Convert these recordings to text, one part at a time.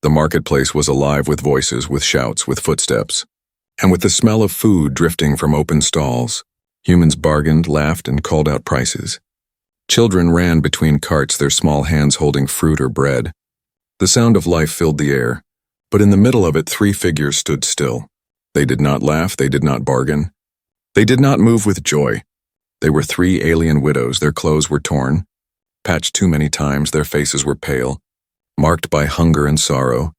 The marketplace was alive with voices, with shouts, with footsteps, and with the smell of food drifting from open stalls. Humans bargained, laughed, and called out prices. Children ran between carts, their small hands holding fruit or bread. The sound of life filled the air, but in the middle of it 3 figures stood still. They did not laugh, they did not bargain. They did not move with joy. They were 3 alien widows. Their clothes were torn, patched too many times, their faces were pale, marked by hunger and sorrow.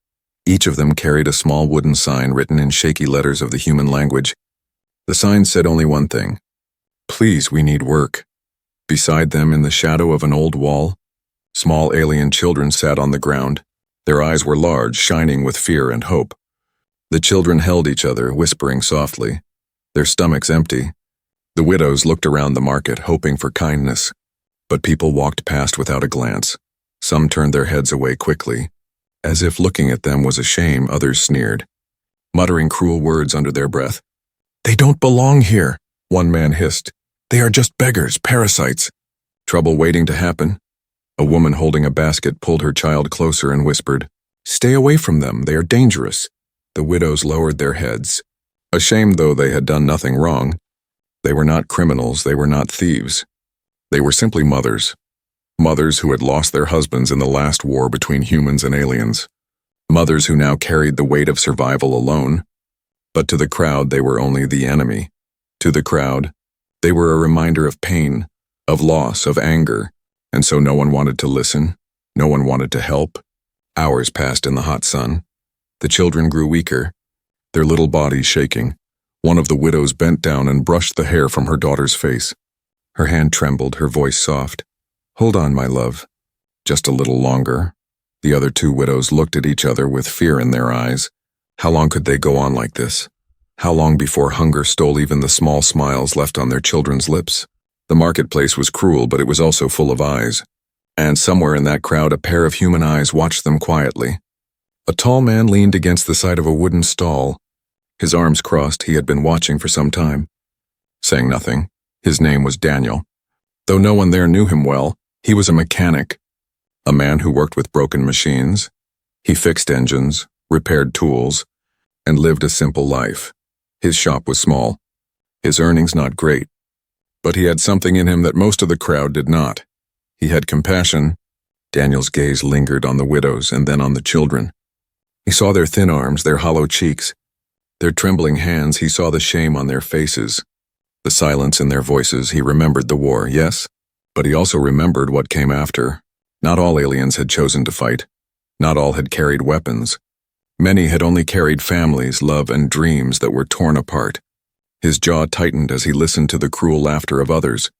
Each of them carried a small wooden sign written in shaky letters of the human language. The sign said only one thing: "Please, we need work." Beside them, in the shadow of an old wall, small alien children sat on the ground. Their eyes were large, shining with fear and hope. The children held each other, whispering softly, their stomachs empty. The widows looked around the market, hoping for kindness, but people walked past without a glance. Some turned their heads away quickly. As if looking at them was a shame, others sneered, muttering cruel words under their breath. "They don't belong here," one man hissed. "They are just beggars, parasites." Trouble waiting to happen? A woman holding a basket pulled her child closer and whispered, "Stay away from them, they are dangerous." The widows lowered their heads. Ashamed though they had done nothing wrong, they were not criminals, they were not thieves. They were simply mothers. Mothers who had lost their husbands in the last war between humans and aliens. Mothers who now carried the weight of survival alone. But to the crowd, they were only the enemy. To the crowd, they were a reminder of pain, of loss, of anger, and so no one wanted to listen, no one wanted to help. Hours passed in the hot sun. The children grew weaker, their little bodies shaking. One of the widows bent down and brushed the hair from her daughter's face. Her hand trembled, her voice soft. "Hold on, my love. Just a little longer." The other 2 widows looked at each other with fear in their eyes. How long could they go on like this? How long before hunger stole even the small smiles left on their children's lips? The marketplace was cruel, but it was also full of eyes. And somewhere in that crowd, a pair of human eyes watched them quietly. A tall man leaned against the side of a wooden stall. His arms crossed, he had been watching for some time. Saying nothing, his name was Daniel. Though no one there knew him well, he was a mechanic, a man who worked with broken machines. He fixed engines, repaired tools, and lived a simple life. His shop was small, his earnings not great, but he had something in him that most of the crowd did not. He had compassion. Daniel's gaze lingered on the widows and then on the children. He saw their thin arms, their hollow cheeks, their trembling hands. He saw the shame on their faces, the silence in their voices. He remembered the war, yes, but he also remembered what came after. Not all aliens had chosen to fight. Not all had carried weapons. Many had only carried families, love, and dreams that were torn apart. His jaw tightened as he listened to the cruel laughter of others.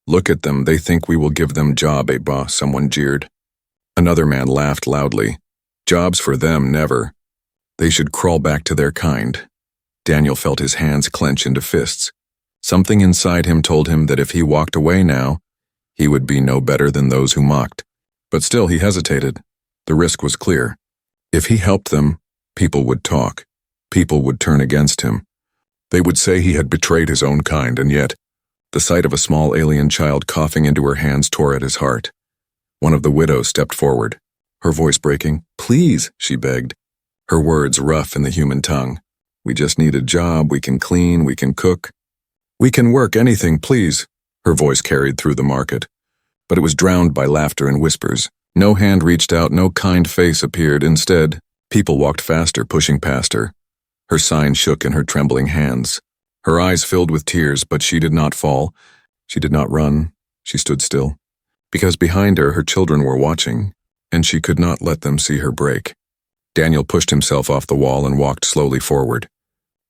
"Look at them, they think we will give them job, eh, boss?" someone jeered. Another man laughed loudly. "Jobs for them, never. They should crawl back to their kind." Daniel felt his hands clench into fists. Something inside him told him that if he walked away now, he would be no better than those who mocked. But still he hesitated. The risk was clear. If he helped them, people would talk. People would turn against him. They would say he had betrayed his own kind, and yet, the sight of a small alien child coughing into her hands tore at his heart. One of the widows stepped forward, her voice breaking. "Please," she begged, her words rough in the human tongue. "We just need a job, we can clean, we can cook. We can work, anything, please." Her voice carried through the market, but it was drowned by laughter and whispers. No hand reached out, no kind face appeared. Instead, people walked faster, pushing past her. Her sign shook in her trembling hands. Her eyes filled with tears, but she did not fall. She did not run. She stood still. Because behind her, her children were watching, and she could not let them see her break. Daniel pushed himself off the wall and walked slowly forward.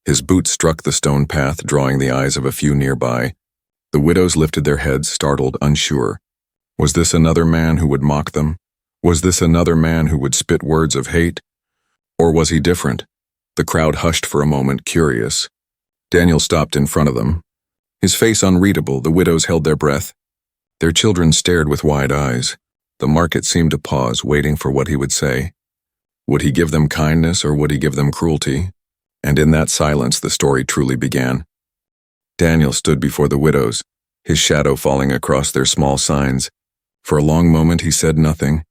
His boots struck the stone path, drawing the eyes of a few nearby. The widows lifted their heads, startled, unsure. Was this another man who would mock them? Was this another man who would spit words of hate? Or was he different? The crowd hushed for a moment, curious. Daniel stopped in front of them. His face unreadable, the widows held their breath. Their children stared with wide eyes. The market seemed to pause, waiting for what he would say. Would he give them kindness or would he give them cruelty? And in that silence, the story truly began. Daniel stood before the widows, his shadow falling across their small signs. For a long moment he said nothing,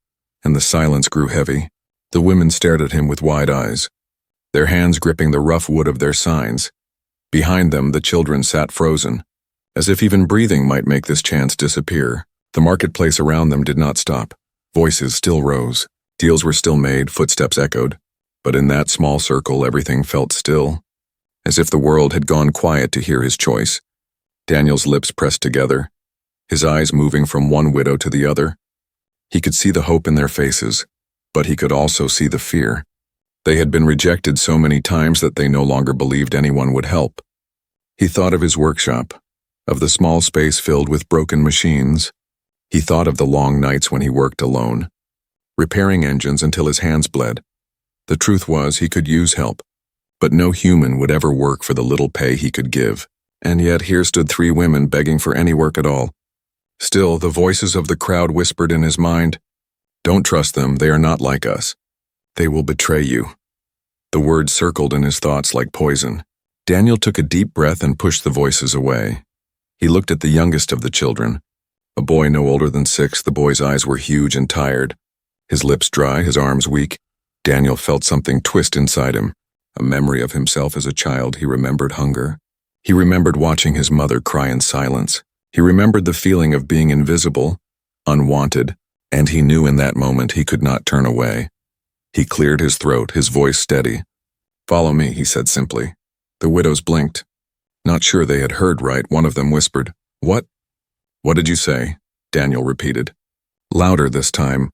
and the silence grew heavy. The women stared at him with wide eyes, their hands gripping the rough wood of their signs. Behind them, the children sat frozen, as if even breathing might make this chance disappear. The marketplace around them did not stop. Voices still rose. Deals were still made, footsteps echoed. But in that small circle, everything felt still, as if the world had gone quiet to hear his choice. Daniel's lips pressed together, his eyes moving from one widow to the other. He could see the hope in their faces, but he could also see the fear. They had been rejected so many times that they no longer believed anyone would help. He thought of his workshop, of the small space filled with broken machines. He thought of the long nights when he worked alone, repairing engines until his hands bled. The truth was he could use help, but no human would ever work for the little pay he could give. And yet here stood 3 women begging for any work at all. Still, the voices of the crowd whispered in his mind, "Don't trust them, they are not like us. They will betray you." The words circled in his thoughts like poison. Daniel took a deep breath and pushed the voices away. He looked at the youngest of the children, a boy no older than 6. The boy's eyes were huge and tired, his lips dry, his arms weak. Daniel felt something twist inside him, a memory of himself as a child. He remembered hunger. He remembered watching his mother cry in silence. He remembered the feeling of being invisible, unwanted, and he knew in that moment he could not turn away. He cleared his throat, his voice steady. "Follow me," he said simply. The widows blinked. Not sure they had heard right, one of them whispered, "What? What did you say?" Daniel repeated. Louder this time.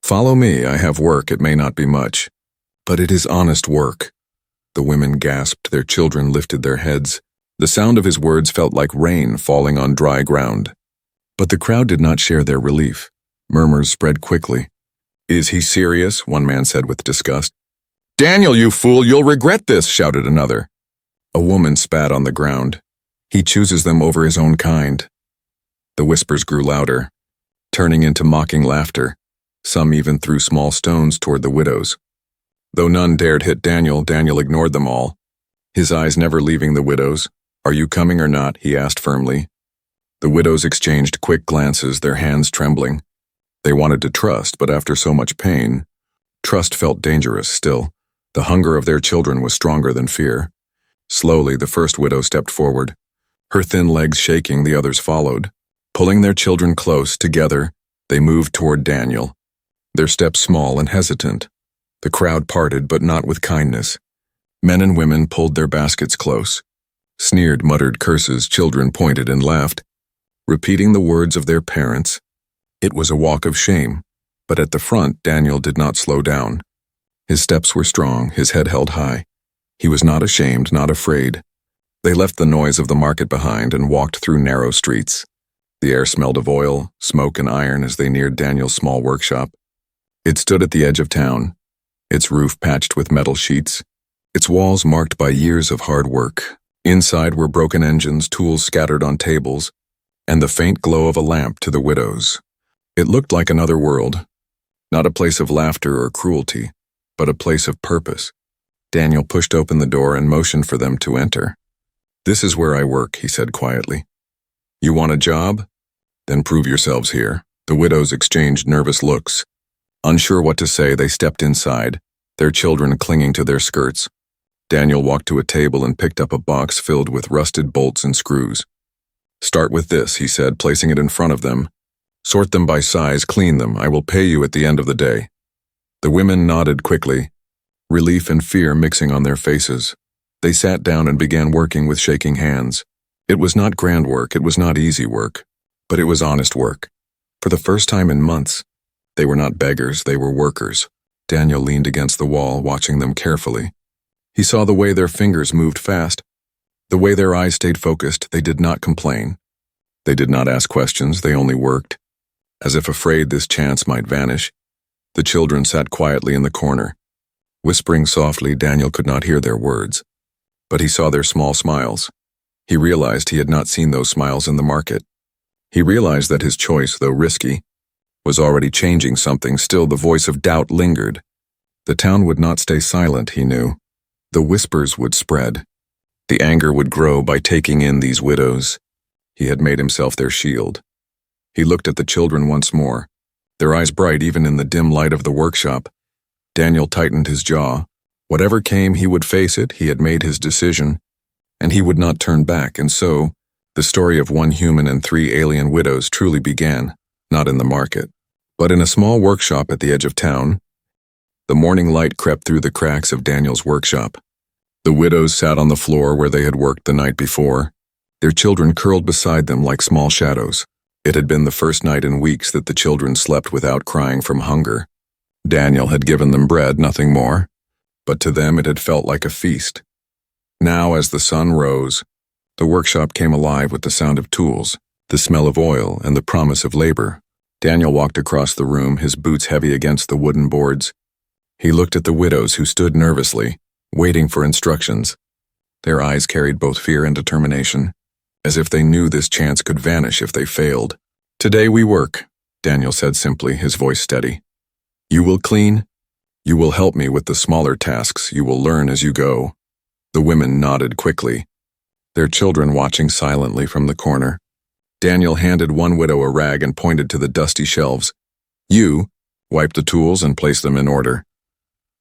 "Follow me, I have work, it may not be much. But it is honest work." The women gasped, their children lifted their heads. The sound of his words felt like rain falling on dry ground. But the crowd did not share their relief. Murmurs spread quickly. "Is he serious?" one man said with disgust. "Daniel, you fool, you'll regret this," shouted another. A woman spat on the ground. "He chooses them over his own kind." The whispers grew louder, turning into mocking laughter. Some even threw small stones toward the widows. Though none dared hit Daniel, Daniel ignored them all, his eyes never leaving the widows. "Are you coming or not?" he asked firmly. The widows exchanged quick glances, their hands trembling. They wanted to trust, but after so much pain, trust felt dangerous still. The hunger of their children was stronger than fear. Slowly, the first widow stepped forward. Her thin legs shaking, the others followed. Pulling their children close, together, they moved toward Daniel, their steps small and hesitant. The crowd parted, but not with kindness. Men and women pulled their baskets close. Sneered, muttered curses, children pointed and laughed, repeating the words of their parents. It was a walk of shame, but at the front, Daniel did not slow down. His steps were strong, his head held high. He was not ashamed, not afraid. They left the noise of the market behind and walked through narrow streets. The air smelled of oil, smoke, and iron as they neared Daniel's small workshop. It stood at the edge of town, its roof patched with metal sheets, its walls marked by years of hard work. Inside were broken engines, tools scattered on tables, and the faint glow of a lamp to the widows. It looked like another world, not a place of laughter or cruelty, but a place of purpose. Daniel pushed open the door and motioned for them to enter. "This is where I work," he said quietly. "You want a job? Then prove yourselves here." The widows exchanged nervous looks. Unsure what to say, they stepped inside, their children clinging to their skirts. Daniel walked to a table and picked up a box filled with rusted bolts and screws. "Start with this," he said, placing it in front of them. "Sort them by size, clean them. I will pay you at the end of the day." The women nodded quickly, relief and fear mixing on their faces. They sat down and began working with shaking hands. It was not grand work, it was not easy work, but it was honest work. For the first time in months, they were not beggars, they were workers. Daniel leaned against the wall, watching them carefully. He saw the way their fingers moved fast, the way their eyes stayed focused. They did not complain. They did not ask questions, they only worked. As if afraid this chance might vanish, the children sat quietly in the corner. Whispering softly, Daniel could not hear their words, but he saw their small smiles. He realized he had not seen those smiles in the market. He realized that his choice, though risky, was already changing something. Still, the voice of doubt lingered. The town would not stay silent, he knew. The whispers would spread. The anger would grow by taking in these widows. He had made himself their shield. He looked at the children once more, their eyes bright even in the dim light of the workshop. Daniel tightened his jaw. Whatever came, he would face it. He had made his decision, and he would not turn back. And so, the story of one human and 3 alien widows truly began, not in the market, but in a small workshop at the edge of town. The morning light crept through the cracks of Daniel's workshop. The widows sat on the floor where they had worked the night before, their children curled beside them like small shadows. It had been the first night in weeks that the children slept without crying from hunger. Daniel had given them bread, nothing more, but to them it had felt like a feast. Now, as the sun rose, the workshop came alive with the sound of tools, the smell of oil, and the promise of labor. Daniel walked across the room, his boots heavy against the wooden boards. He looked at the widows who stood nervously, waiting for instructions. Their eyes carried both fear and determination, as if they knew this chance could vanish if they failed. "Today we work," Daniel said simply, his voice steady. "You will clean. You will help me with the smaller tasks. You will learn as you go." The women nodded quickly, their children watching silently from the corner. Daniel handed one widow a rag and pointed to the dusty shelves. "You, wipe the tools and place them in order."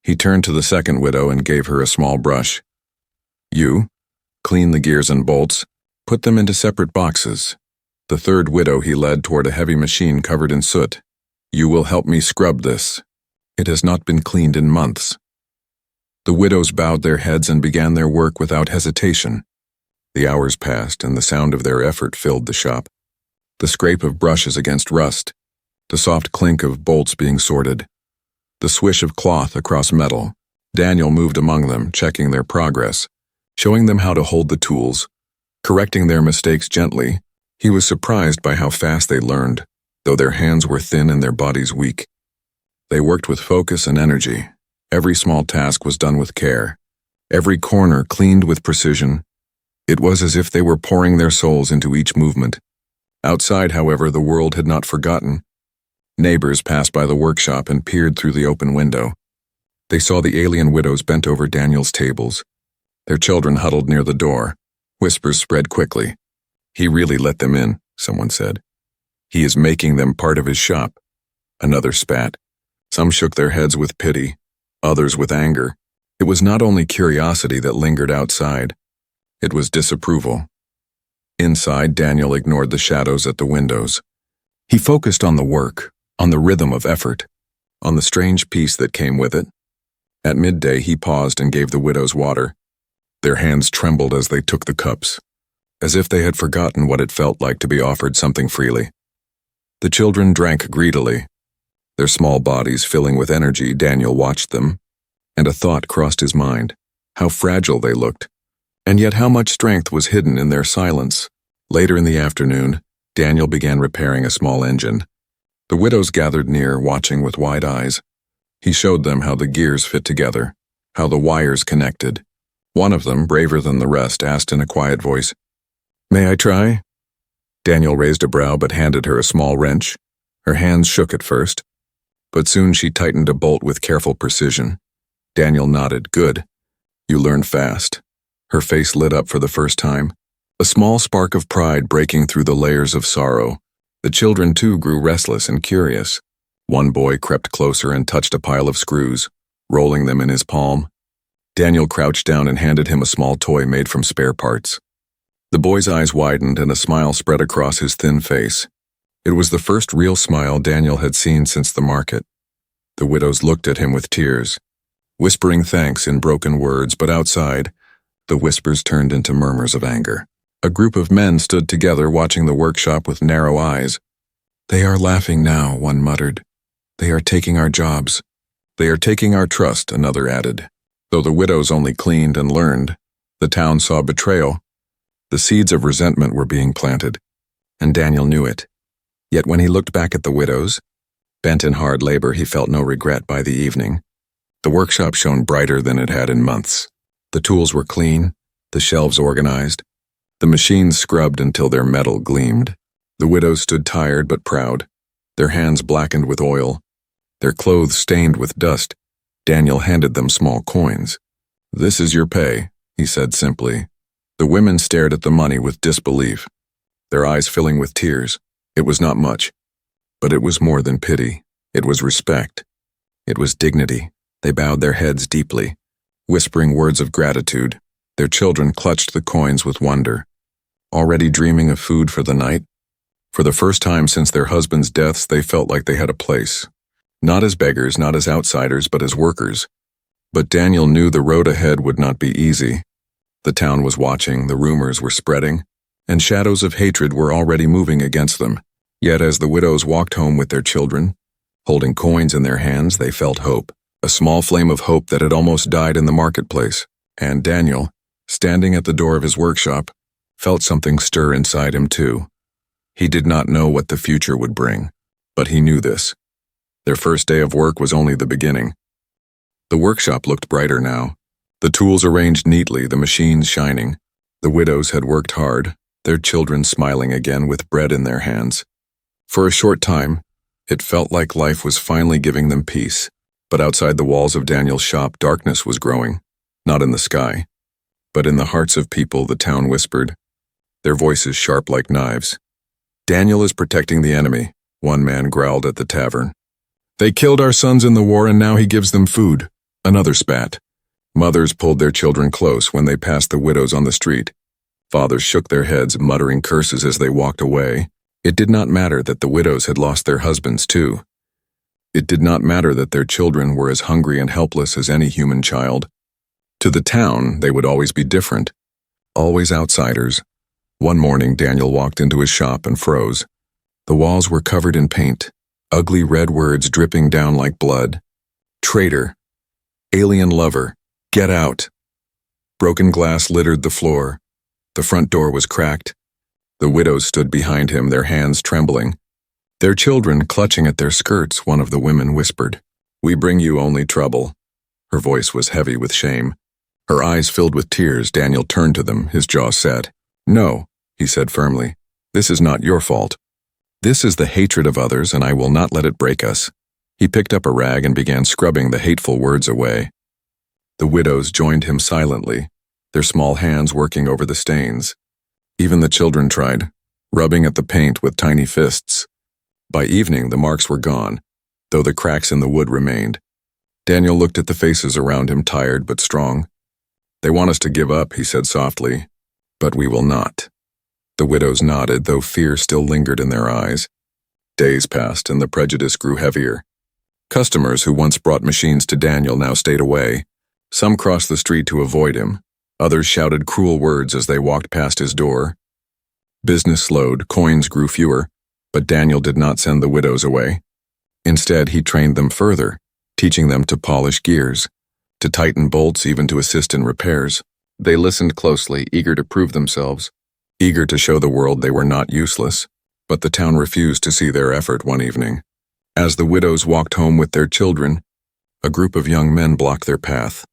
He turned to the second widow and gave her a small brush. "You, clean the gears and bolts. Put them into separate boxes." The third widow he led toward a heavy machine covered in soot. "You will help me scrub this. It has not been cleaned in months." The widows bowed their heads and began their work without hesitation. The hours passed, and the sound of their effort filled the shop. The scrape of brushes against rust, the soft clink of bolts being sorted, the swish of cloth across metal. Daniel moved among them, checking their progress, showing them how to hold the tools, correcting their mistakes gently. He was surprised by how fast they learned, though their hands were thin and their bodies weak. They worked with focus and energy. Every small task was done with care, every corner cleaned with precision. It was as if they were pouring their souls into each movement. Outside, however, the world had not forgotten. Neighbors passed by the workshop and peered through the open window. They saw the alien widows bent over Daniel's tables, their children huddled near the door. Whispers spread quickly. "He really let them in," someone said. "He is making them part of his shop." Another spat. Some shook their heads with pity, others with anger. It was not only curiosity that lingered outside. It was disapproval. Inside, Daniel ignored the shadows at the windows. He focused on the work, on the rhythm of effort, on the strange peace that came with it. At midday, he paused and gave the widows water. Their hands trembled as they took the cups, as if they had forgotten what it felt like to be offered something freely. The children drank greedily, their small bodies filling with energy. Daniel watched them, and a thought crossed his mind. How fragile they looked, and yet how much strength was hidden in their silence. Later in the afternoon, Daniel began repairing a small engine. The widows gathered near, watching with wide eyes. He showed them how the gears fit together, how the wires connected. One of them, braver than the rest, asked in a quiet voice, "May I try?" Daniel raised a brow but handed her a small wrench. Her hands shook at first, but soon she tightened a bolt with careful precision. Daniel nodded. "Good. You learn fast." Her face lit up for the first time, a small spark of pride breaking through the layers of sorrow. The children, too, grew restless and curious. One boy crept closer and touched a pile of screws, rolling them in his palm. Daniel crouched down and handed him a small toy made from spare parts. The boy's eyes widened and a smile spread across his thin face. It was the first real smile Daniel had seen since the market. The widows looked at him with tears, whispering thanks in broken words, but outside, the whispers turned into murmurs of anger. A group of men stood together watching the workshop with narrow eyes. "They are laughing now," one muttered. "They are taking our jobs." "They are taking our trust," another added. Though the widows only cleaned and learned, the town saw betrayal. The seeds of resentment were being planted, and Daniel knew it. Yet when he looked back at the widows, bent in hard labor, he felt no regret by the evening. The workshop shone brighter than it had in months. The tools were clean, the shelves organized, the machines scrubbed until their metal gleamed. The widows stood tired but proud, their hands blackened with oil, their clothes stained with dust. Daniel handed them small coins. "This is your pay," he said simply. The women stared at the money with disbelief, their eyes filling with tears. It was not much, but it was more than pity. It was respect. It was dignity. They bowed their heads deeply, whispering words of gratitude. Their children clutched the coins with wonder. Already dreaming of food for the night? For the first time since their husbands' deaths, they felt like they had a place. Not as beggars, not as outsiders, but as workers. But Daniel knew the road ahead would not be easy. The town was watching, the rumors were spreading, and shadows of hatred were already moving against them. Yet as the widows walked home with their children, holding coins in their hands, they felt hope. A small flame of hope that had almost died in the marketplace. And Daniel, standing at the door of his workshop, felt something stir inside him too. He did not know what the future would bring, but he knew this. Their first day of work was only the beginning. The workshop looked brighter now. The tools arranged neatly, the machines shining. The widows had worked hard, their children smiling again with bread in their hands. For a short time, it felt like life was finally giving them peace. But outside the walls of Daniel's shop, darkness was growing, not in the sky, but in the hearts of people, the town whispered, their voices sharp like knives. Daniel is protecting the enemy, one man growled at the tavern. They killed our sons in the war and now he gives them food, another spat. Mothers pulled their children close when they passed the widows on the street. Fathers shook their heads, muttering curses as they walked away. It did not matter that the widows had lost their husbands too. It did not matter that their children were as hungry and helpless as any human child. To the town, they would always be different, always outsiders. One morning, Daniel walked into his shop and froze. The walls were covered in paint, ugly red words dripping down like blood. Traitor. Alien lover. Get out. Broken glass littered the floor. The front door was cracked. The widows stood behind him, their hands trembling. Their children clutching at their skirts, one of the women whispered, "We bring you only trouble." Her voice was heavy with shame. Her eyes filled with tears. Daniel turned to them, his jaw set. "No," he said firmly, "this is not your fault. This is the hatred of others, and I will not let it break us." He picked up a rag and began scrubbing the hateful words away. The widows joined him silently, their small hands working over the stains. Even the children tried, rubbing at the paint with tiny fists. By evening, the marks were gone, though the cracks in the wood remained. Daniel looked at the faces around him, tired but strong. "They want us to give up," he said softly, "but we will not." The widows nodded, though fear still lingered in their eyes. Days passed, and the prejudice grew heavier. Customers who once brought machines to Daniel now stayed away. Some crossed the street to avoid him. Others shouted cruel words as they walked past his door. Business slowed, coins grew fewer, but Daniel did not send the widows away. Instead, he trained them further, teaching them to polish gears, to tighten bolts, even to assist in repairs. They listened closely, eager to prove themselves, eager to show the world they were not useless. But the town refused to see their effort one evening. As the widows walked home with their children, a group of young men blocked their path.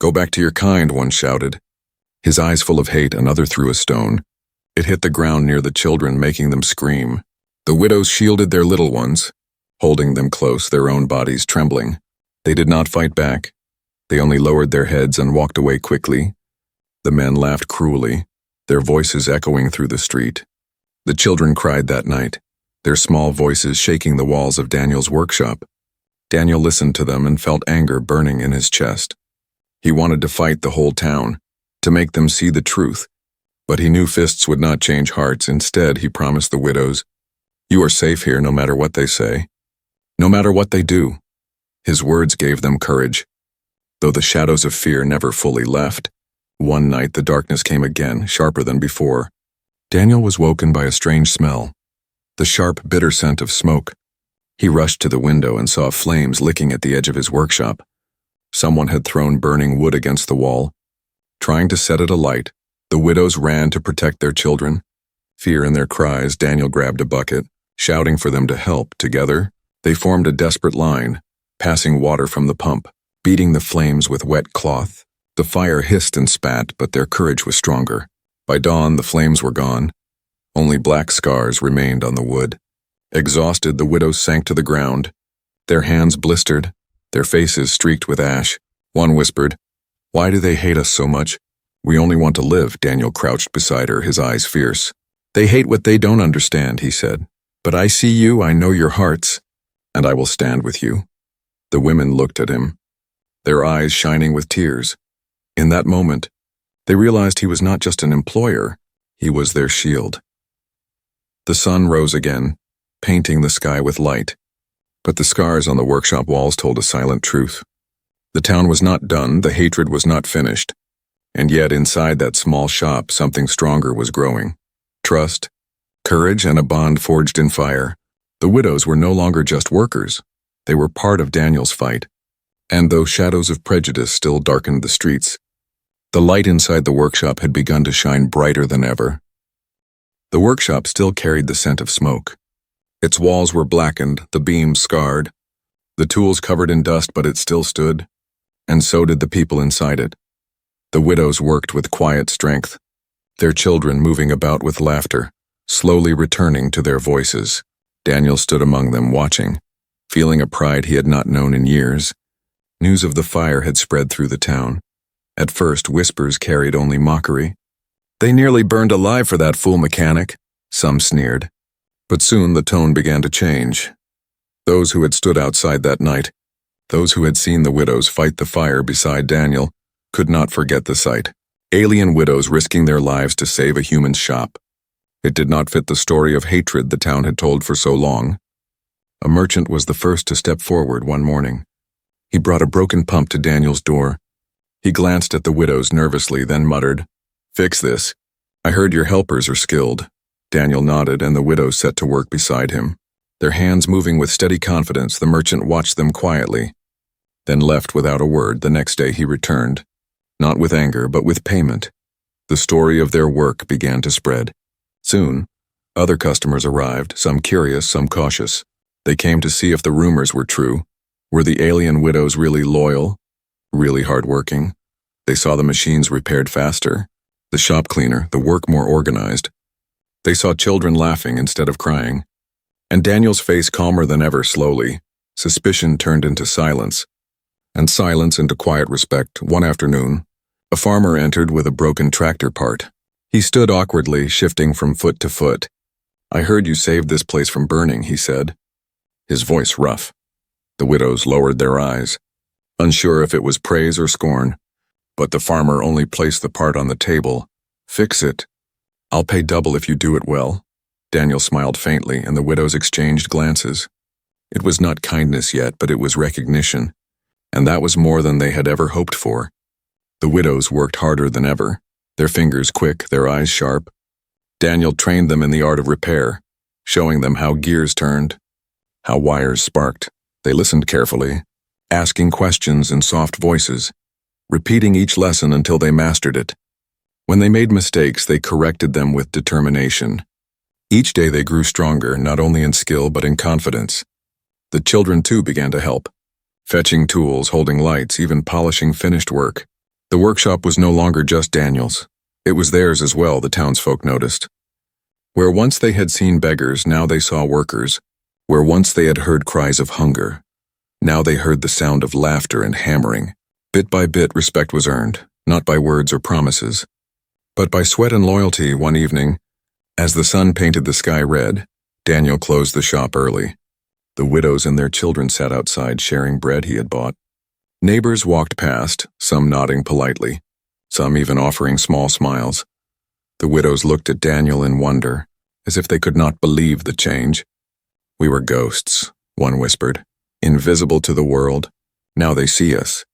"Go back to your kind," one shouted. His eyes full of hate, another threw a stone. It hit the ground near the children, making them scream. The widows shielded their little ones, holding them close, their own bodies trembling. They did not fight back. They only lowered their heads and walked away quickly. The men laughed cruelly, their voices echoing through the street. The children cried that night, their small voices shaking the walls of Daniel's workshop. Daniel listened to them and felt anger burning in his chest. He wanted to fight the whole town, to make them see the truth. But he knew fists would not change hearts. Instead, he promised the widows, "You are safe here no matter what they say, no matter what they do." His words gave them courage, though the shadows of fear never fully left. One night the darkness came again, sharper than before. Daniel was woken by a strange smell, the sharp, bitter scent of smoke. He rushed to the window and saw flames licking at the edge of his workshop. Someone had thrown burning wood against the wall. Trying to set it alight, the widows ran to protect their children. Fear in their cries, Daniel grabbed a bucket, shouting for them to help. Together, they formed a desperate line, passing water from the pump, beating the flames with wet cloth. The fire hissed and spat, but their courage was stronger. By dawn, the flames were gone. Only black scars remained on the wood. Exhausted, the widows sank to the ground. Their hands blistered, their faces streaked with ash. One whispered, "Why do they hate us so much? We only want to live." Daniel crouched beside her, his eyes fierce. "They hate what they don't understand," he said. "But I see you, I know your hearts, and I will stand with you." The women looked at him, their eyes shining with tears. In that moment, they realized he was not just an employer, he was their shield. The sun rose again, painting the sky with light, but the scars on the workshop walls told a silent truth. The town was not done, the hatred was not finished, and yet inside that small shop something stronger was growing. Trust, courage, and a bond forged in fire. The widows were no longer just workers, they were part of Daniel's fight, and though shadows of prejudice still darkened the streets, the light inside the workshop had begun to shine brighter than ever. The workshop still carried the scent of smoke. Its walls were blackened, the beams scarred, the tools covered in dust, but it still stood, and so did the people inside it. The widows worked with quiet strength, their children moving about with laughter, slowly returning to their voices. Daniel stood among them watching, feeling a pride he had not known in years. News of the fire had spread through the town. At first, whispers carried only mockery. "They nearly burned alive for that fool mechanic," some sneered. But soon the tone began to change. Those who had stood outside that night, those who had seen the widows fight the fire beside Daniel, could not forget the sight. Alien widows risking their lives to save a human shop. It did not fit the story of hatred the town had told for so long. A merchant was the first to step forward one morning. He brought a broken pump to Daniel's door. He glanced at the widows nervously, then muttered, "Fix this. I heard your helpers are skilled." Daniel nodded, and the widows set to work beside him. Their hands moving with steady confidence, the merchant watched them quietly, then left without a word. The next day he returned, not with anger, but with payment. The story of their work began to spread. Soon, other customers arrived, some curious, some cautious. They came to see if the rumors were true. Were the alien widows really loyal, really hardworking? They saw the machines repaired faster, the shop cleaner, the work more organized. They saw children laughing instead of crying. And Daniel's face calmer than ever. Slowly, suspicion turned into silence, and silence into quiet respect. One afternoon, a farmer entered with a broken tractor part. He stood awkwardly, shifting from foot to foot. "I heard you saved this place from burning," he said, his voice rough. The widows lowered their eyes, unsure if it was praise or scorn. But the farmer only placed the part on the table. "Fix it. I'll pay double if you do it well." Daniel smiled faintly, and the widows exchanged glances. It was not kindness yet, but it was recognition, and that was more than they had ever hoped for. The widows worked harder than ever, their fingers quick, their eyes sharp. Daniel trained them in the art of repair, showing them how gears turned, how wires sparked. They listened carefully, asking questions in soft voices, repeating each lesson until they mastered it. When they made mistakes, they corrected them with determination. Each day they grew stronger, not only in skill but in confidence. The children too began to help, fetching tools, holding lights, even polishing finished work. The workshop was no longer just Daniel's. It was theirs as well, the townsfolk noticed. Where once they had seen beggars, now they saw workers. Where once they had heard cries of hunger, now they heard the sound of laughter and hammering. Bit by bit, respect was earned, not by words or promises, but by sweat and loyalty. One evening, as the sun painted the sky red, Daniel closed the shop early. The widows and their children sat outside sharing bread he had bought. Neighbors walked past, some nodding politely, some even offering small smiles. The widows looked at Daniel in wonder, as if they could not believe the change. "We were ghosts," one whispered, "invisible to the world. Now they see us."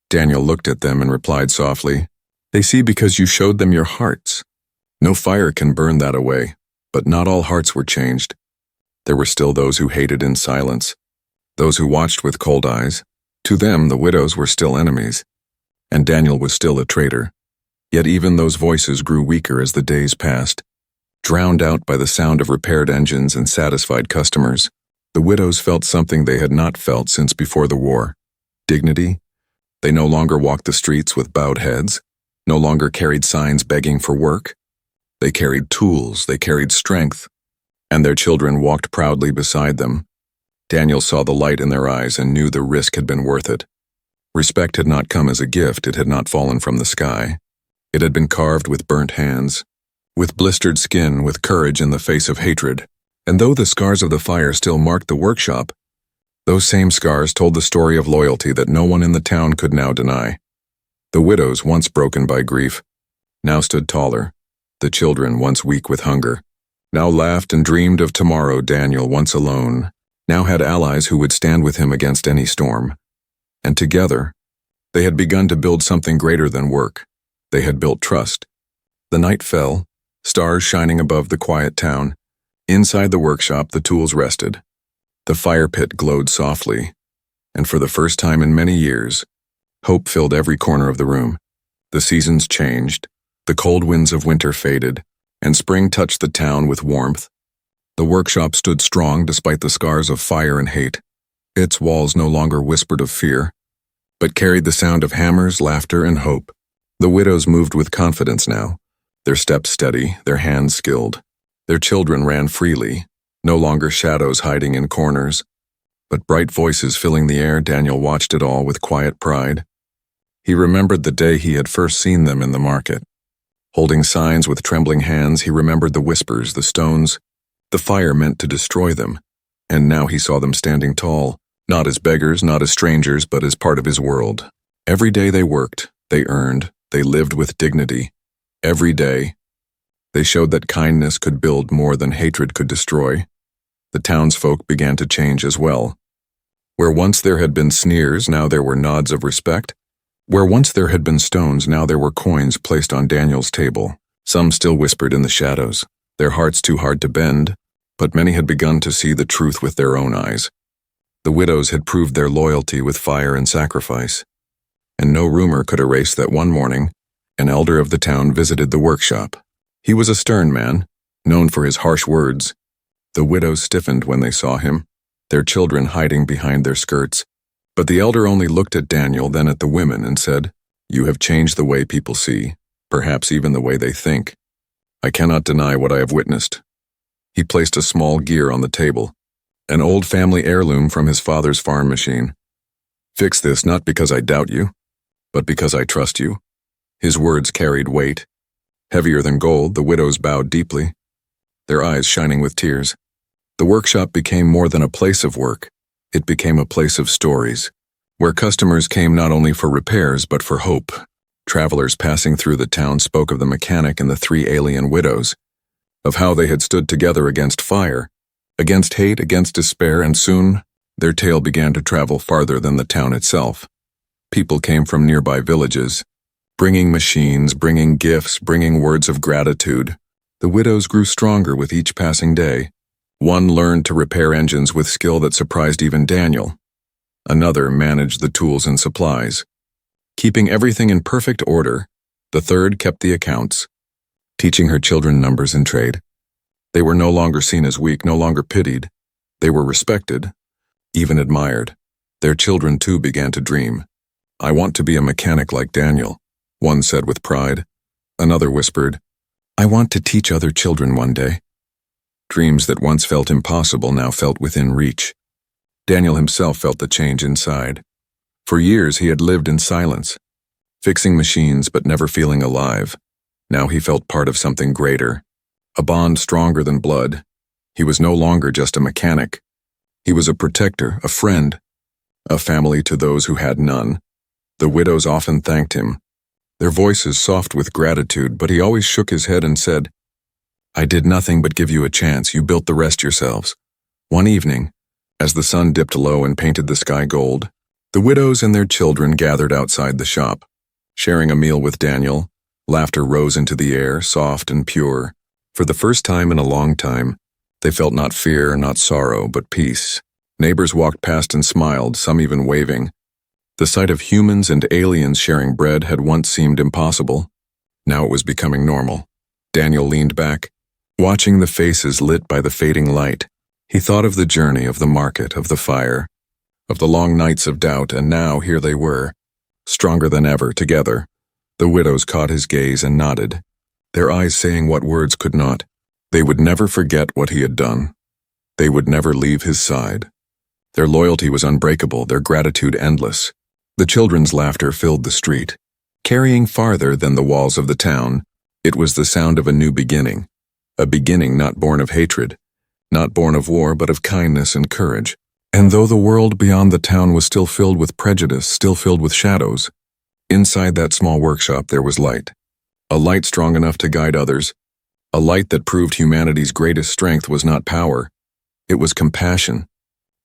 Daniel looked at them and replied softly, "They see because you showed them your hearts. No fire can burn that away." But not all hearts were changed. There were still those who hated in silence, those who watched with cold eyes. To them, the widows were still enemies, and Daniel was still a traitor. Yet even those voices grew weaker as the days passed, drowned out by the sound of repaired engines and satisfied customers. The widows felt something they had not felt since before the war. Dignity. They no longer walked the streets with bowed heads, no longer carried signs begging for work. They carried tools, they carried strength, and their children walked proudly beside them. Daniel saw the light in their eyes and knew the risk had been worth it. Respect had not come as a gift, it had not fallen from the sky. It had been carved with burnt hands, with blistered skin, with courage in the face of hatred. And though the scars of the fire still marked the workshop, Those same scars told the story of loyalty that no one in the town could now deny. The widows, once broken by grief, now stood taller. The children, once weak with hunger, now laughed and dreamed of tomorrow. Daniel, once alone, now had allies who would stand with him against any storm. And together, they had begun to build something greater than work. They had built trust. The night fell, stars shining above the quiet town. Inside the workshop, the tools rested. The fire pit glowed softly, and for the first time in many years, hope filled every corner of the room. The seasons changed, the cold winds of winter faded, and spring touched the town with warmth. The workshop stood strong despite the scars of fire and hate. Its walls no longer whispered of fear, but carried the sound of hammers, laughter, and hope. The widows moved with confidence now, their steps steady, their hands skilled. Their children ran freely, no longer shadows hiding in corners, but bright voices filling the air. Daniel watched it all with quiet pride. He remembered the day he had first seen them in the market. Holding signs with trembling hands, he remembered the whispers, the stones, the fire meant to destroy them, and now he saw them standing tall, not as beggars, not as strangers, but as part of his world. Every day they worked, they earned, they lived with dignity. Every day, they showed that kindness could build more than hatred could destroy. The townsfolk began to change as well. Where once there had been sneers, now there were nods of respect. Where once there had been stones, now there were coins placed on Daniel's table. Some still whispered in the shadows, their hearts too hard to bend, but many had begun to see the truth with their own eyes. The widows had proved their loyalty with fire and sacrifice, and no rumor could erase that one morning, an elder of the town visited the workshop. He was a stern man, known for his harsh words. The widows stiffened when they saw him, their children hiding behind their skirts. But the elder only looked at Daniel, then at the women, and said, "You have changed the way people see, perhaps even the way they think. I cannot deny what I have witnessed." He placed a small gear on the table, an old family heirloom from his father's farm machine. "Fix this not because I doubt you, but because I trust you." His words carried weight. Heavier than gold, the widows bowed deeply, their eyes shining with tears. The workshop became more than a place of work. It became a place of stories, where customers came not only for repairs but for hope. Travelers passing through the town spoke of the mechanic and the three alien widows, of how they had stood together against fire, against hate, against despair, and soon their tale began to travel farther than the town itself. People came from nearby villages, bringing machines, bringing gifts, bringing words of gratitude. The widows grew stronger with each passing day. One learned to repair engines with skill that surprised even Daniel. Another managed the tools and supplies, keeping everything in perfect order. The third kept the accounts, teaching her children numbers and trade. They were no longer seen as weak, no longer pitied. They were respected, even admired. Their children too began to dream. "I want to be a mechanic like Daniel," one said with pride. Another whispered, "I want to teach other children one day." Dreams that once felt impossible now felt within reach. Daniel himself felt the change inside. For years he had lived in silence, fixing machines but never feeling alive. Now he felt part of something greater, a bond stronger than blood. He was no longer just a mechanic. He was a protector, a friend, a family to those who had none. The widows often thanked him, their voices soft with gratitude, but he always shook his head and said, "I did nothing but give you a chance. You built the rest yourselves." One evening, as the sun dipped low and painted the sky gold, the widows and their children gathered outside the shop. Sharing a meal with Daniel, laughter rose into the air, soft and pure. For the first time in a long time, they felt not fear, not sorrow, but peace. Neighbors walked past and smiled, some even waving. The sight of humans and aliens sharing bread had once seemed impossible. Now it was becoming normal. Daniel leaned back, watching the faces lit by the fading light. He thought of the journey, of the market, of the fire, of the long nights of doubt, and now here they were, stronger than ever, together. The widows caught his gaze and nodded, their eyes saying what words could not. They would never forget what he had done. They would never leave his side. Their loyalty was unbreakable, their gratitude endless. The children's laughter filled the street. Carrying farther than the walls of the town, it was the sound of a new beginning. A beginning not born of hatred, not born of war, but of kindness and courage. And though the world beyond the town was still filled with prejudice, still filled with shadows, inside that small workshop there was light. A light strong enough to guide others, a light that proved humanity's greatest strength was not power, it was compassion.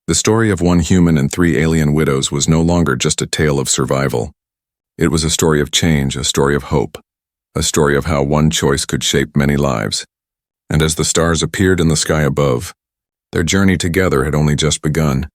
The story of one human and 3 alien widows was no longer just a tale of survival. It was a story of change, a story of hope, a story of how one choice could shape many lives. And as the stars appeared in the sky above, their journey together had only just begun.